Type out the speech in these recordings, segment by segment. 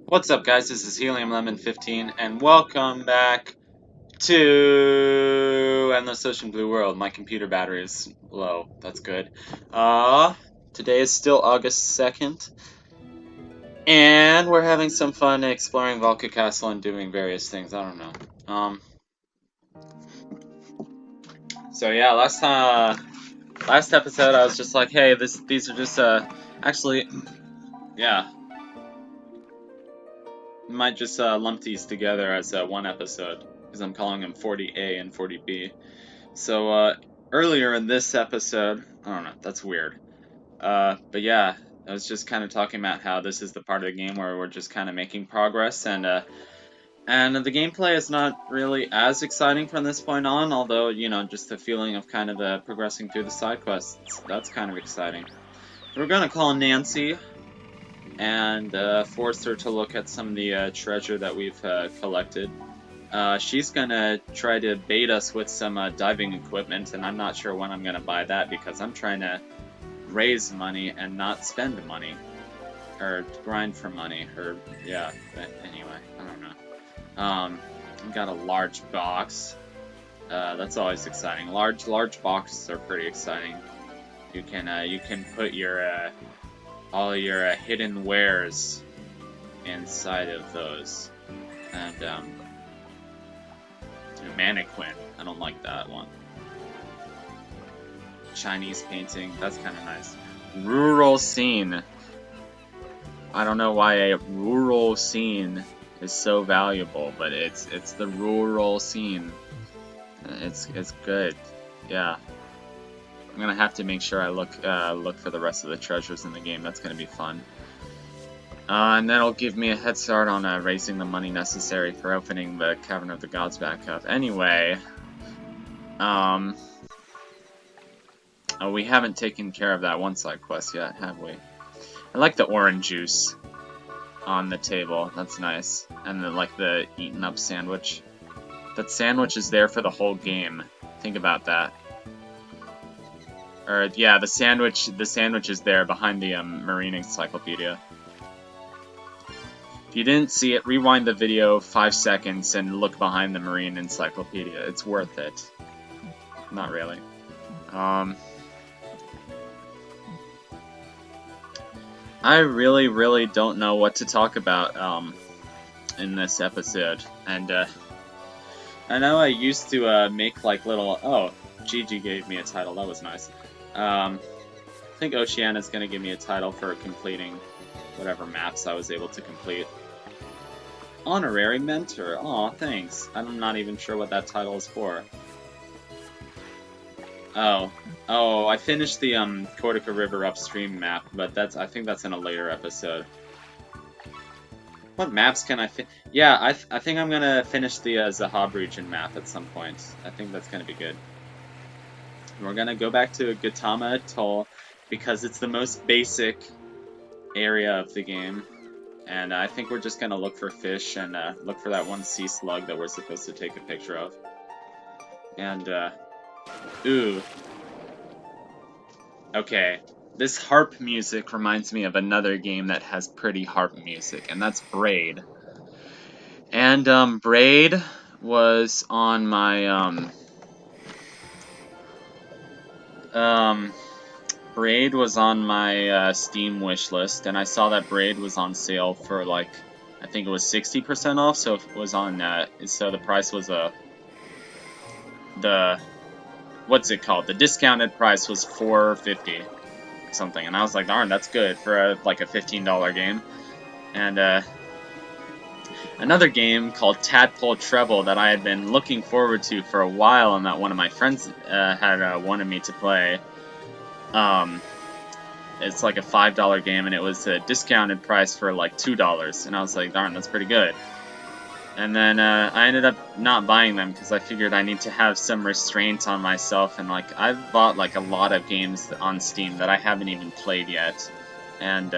What's up, guys? This is Helium Lemon 15, and welcome back to Endless Ocean Blue World. My computer battery is low. That's good. Today is still August 2nd, and we're having some fun exploring Valka Castle and doing various things. I don't know. So yeah, last episode I was just like, hey, these are just actually, yeah, might just lump these together as one episode because I'm calling them 40A and 40B. So earlier in this episode, I don't know, that's weird. But yeah, I was just kind of talking about how this is the part of the game where we're just kind of making progress, and the gameplay is not really as exciting from this point on. Although just the feeling of kind of progressing through the side quests, that's kind of exciting. We're gonna call Nancy and force her to look at some of the treasure that we've collected. She's gonna try to bait us with some diving equipment, and I'm not sure when I'm gonna buy that because I'm trying to raise money and not spend money, or grind for money, or yeah. But anyway, I don't know. I've got a large box. That's always exciting. Large boxes are pretty exciting. You can put your all your hidden wares inside of those, and mannequin. I don't like that one. Chinese painting. That's kind of nice. Rural scene. I don't know why a rural scene is so valuable, but it's the rural scene. It's good. Yeah. I'm gonna have to make sure I look for the rest of the treasures in the game. That's gonna be fun. And that'll give me a head start on raising the money necessary for opening the Cavern of the Gods back up. Anyway, oh, we haven't taken care of that one side quest yet, have we? I like the orange juice on the table. That's nice. And then like the eaten up sandwich. That sandwich is there for the whole game. Think about that. Or yeah, the sandwich is there behind the Marine Encyclopedia. If you didn't see it, rewind the video 5 seconds and look behind the Marine Encyclopedia. It's worth it. Not really. I really don't know what to talk about in this episode, and I know I used to make like little. Oh, Gigi gave me a title. That was nice. I think Oceana's gonna give me a title for completing whatever maps I was able to complete. Honorary mentor. Aw, thanks. I'm not even sure what that title is for. Oh, I finished the Cortica River upstream map, but I think that's in a later episode. What maps can I Yeah, I think I'm gonna finish the Zahab region map at some point. I think that's gonna be good. We're gonna go back to Gautama Atoll because it's the most basic area of the game. And I think we're just gonna look for fish and look for that one sea slug that we're supposed to take a picture of. And, ooh. Okay, this harp music reminds me of another game that has pretty harp music, and that's Braid. And, Braid was on my, Braid was on my Steam wishlist, and I saw that Braid was on sale for like, I think it was 60% off. So it was on so the price was what's it called? The discounted price was $4.50 something, and I was like, darn, that's good for like a $15 game. And another game called Tadpole Treble that I had been looking forward to for a while, and that one of my friends had wanted me to play. It's like a $5 game, and it was a discounted price for like $2, and I was like, darn, that's pretty good. And then I ended up not buying them because I figured I need to have some restraint on myself, and like I've bought like a lot of games on Steam that I haven't even played yet, and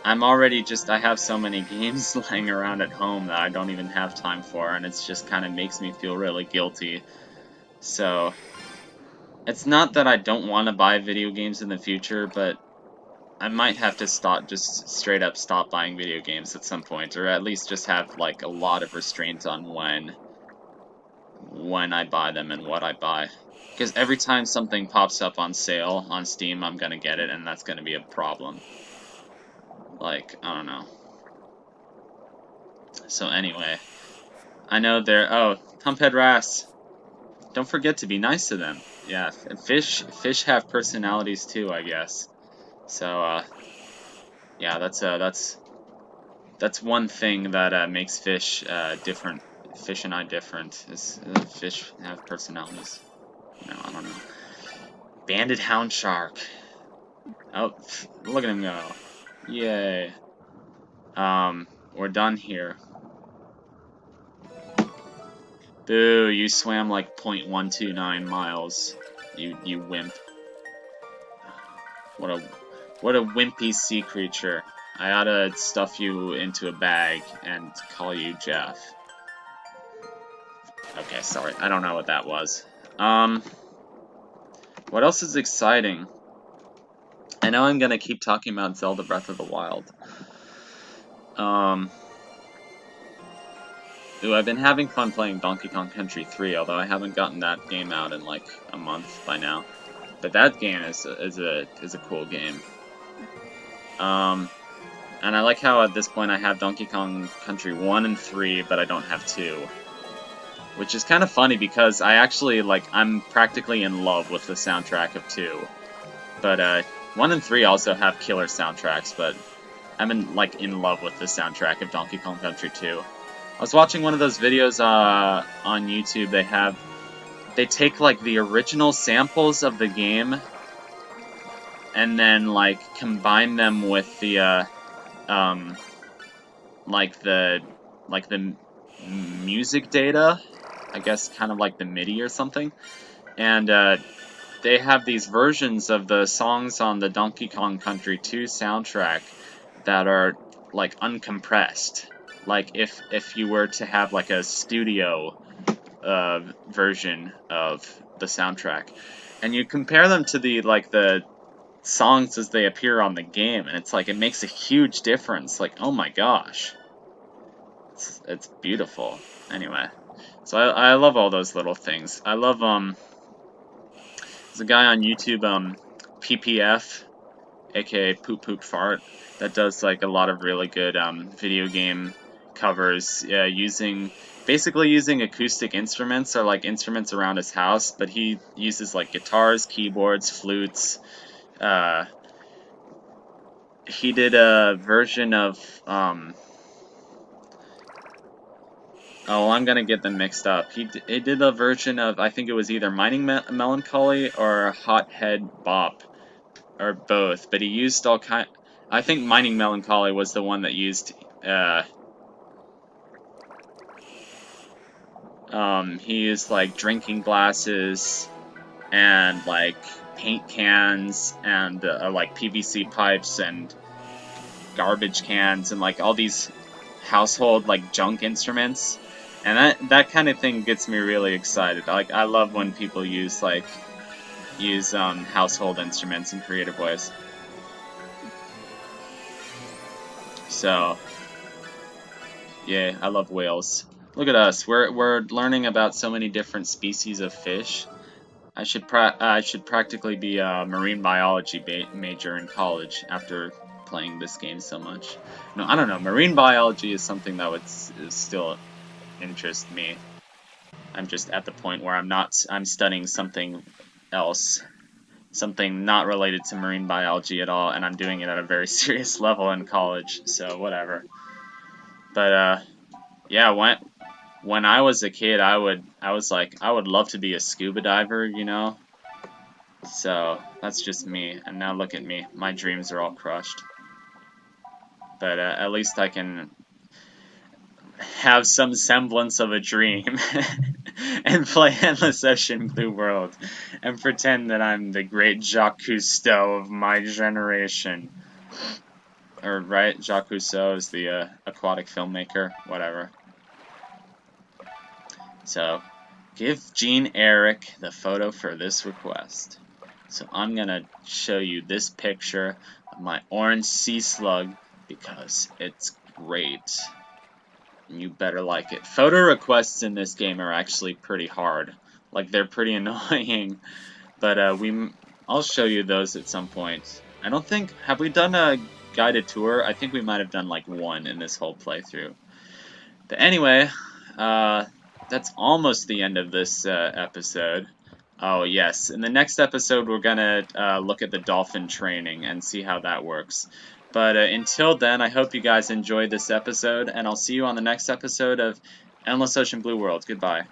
I'm already I have so many games lying around at home that I don't even have time for, and it's just kind of makes me feel really guilty. So it's not that I don't want to buy video games in the future, but I might have to just straight up stop buying video games at some point, or at least just have like a lot of restraints on when I buy them and what I buy. Because every time something pops up on sale on Steam, I'm gonna get it, and that's gonna be a problem. Like, I don't know. So anyway, I know they're... Oh, Humphead Wrasse. Don't forget to be nice to them. Yeah, fish have personalities too, I guess. So, yeah, that's one thing that makes fish different. Fish and I different. Is fish have personalities? No, I don't know. Banded hound shark. Oh, look at him go! Yay! We're done here. Boo! You swam like 0.129 miles. You wimp. What a wimpy sea creature. I oughta stuff you into a bag and call you Jeff. Okay, sorry. I don't know what that was. What else is exciting? I know I'm gonna keep talking about Zelda Breath of the Wild. Ooh, I've been having fun playing Donkey Kong Country 3, although I haven't gotten that game out in like a month by now. But that game is a cool game. And I like how at this point I have Donkey Kong Country 1 and 3, but I don't have 2. Which is kind of funny because I actually, I'm practically in love with the soundtrack of 2. But, 1 and 3 also have killer soundtracks, but I'm in love with the soundtrack of Donkey Kong Country 2. I was watching one of those videos, on YouTube. They take, the original samples of the game, and then, combine them with the, the music data, I guess kind of like the MIDI or something, and they have these versions of the songs on the Donkey Kong Country 2 soundtrack that are uncompressed. If you were to have a studio version of the soundtrack, and you compare them to the songs as they appear on the game, and it makes a huge difference. Oh my gosh, it's beautiful. Anyway, so I love all those little things. I love there's a guy on YouTube, PPF, aka Poop Poop Fart, that does a lot of really good video game covers, basically using acoustic instruments or instruments around his house, but he uses guitars, keyboards, flutes. He did a version of oh, I'm gonna get them mixed up. He did a version of, I think it was either Mining Melancholy or Hothead Bop, or both, but he used all kind. I think Mining Melancholy was the one that used he used drinking glasses and paint cans and PVC pipes and garbage cans and all these household junk instruments, and that kind of thing gets me really excited. I love when people use household instruments in creative ways. So yeah, I love whales. Look at us. We're learning about so many different species of fish. I should practically be a marine biology major in college after playing this game so much. No, I don't know. Marine biology is something that would still interest me. I'm just at the point where I'm studying something else, something not related to marine biology at all, and I'm doing it at a very serious level in college. So whatever. But yeah, when I was a kid, I would love to be a scuba diver, you know? So, that's just me, and now look at me. My dreams are all crushed. But at least I can have some semblance of a dream and play Endless Ocean Blue World and pretend that I'm the great Jacques Cousteau of my generation. Or, right? Jacques Cousteau is the aquatic filmmaker, whatever. So, give Gene Eric the photo for this request. So I'm gonna show you this picture my orange sea slug because it's great. And you better like it. Photo requests in this game are actually pretty hard. Like, they're pretty annoying. But I'll show you those at some point. I don't think... Have we done a guided tour? I think we might have done like one in this whole playthrough. But anyway, that's almost the end of this episode. Oh yes, in the next episode we're gonna look at the dolphin training and see how that works. But until then, I hope you guys enjoyed this episode, and I'll see you on the next episode of Endless Ocean Blue World. Goodbye.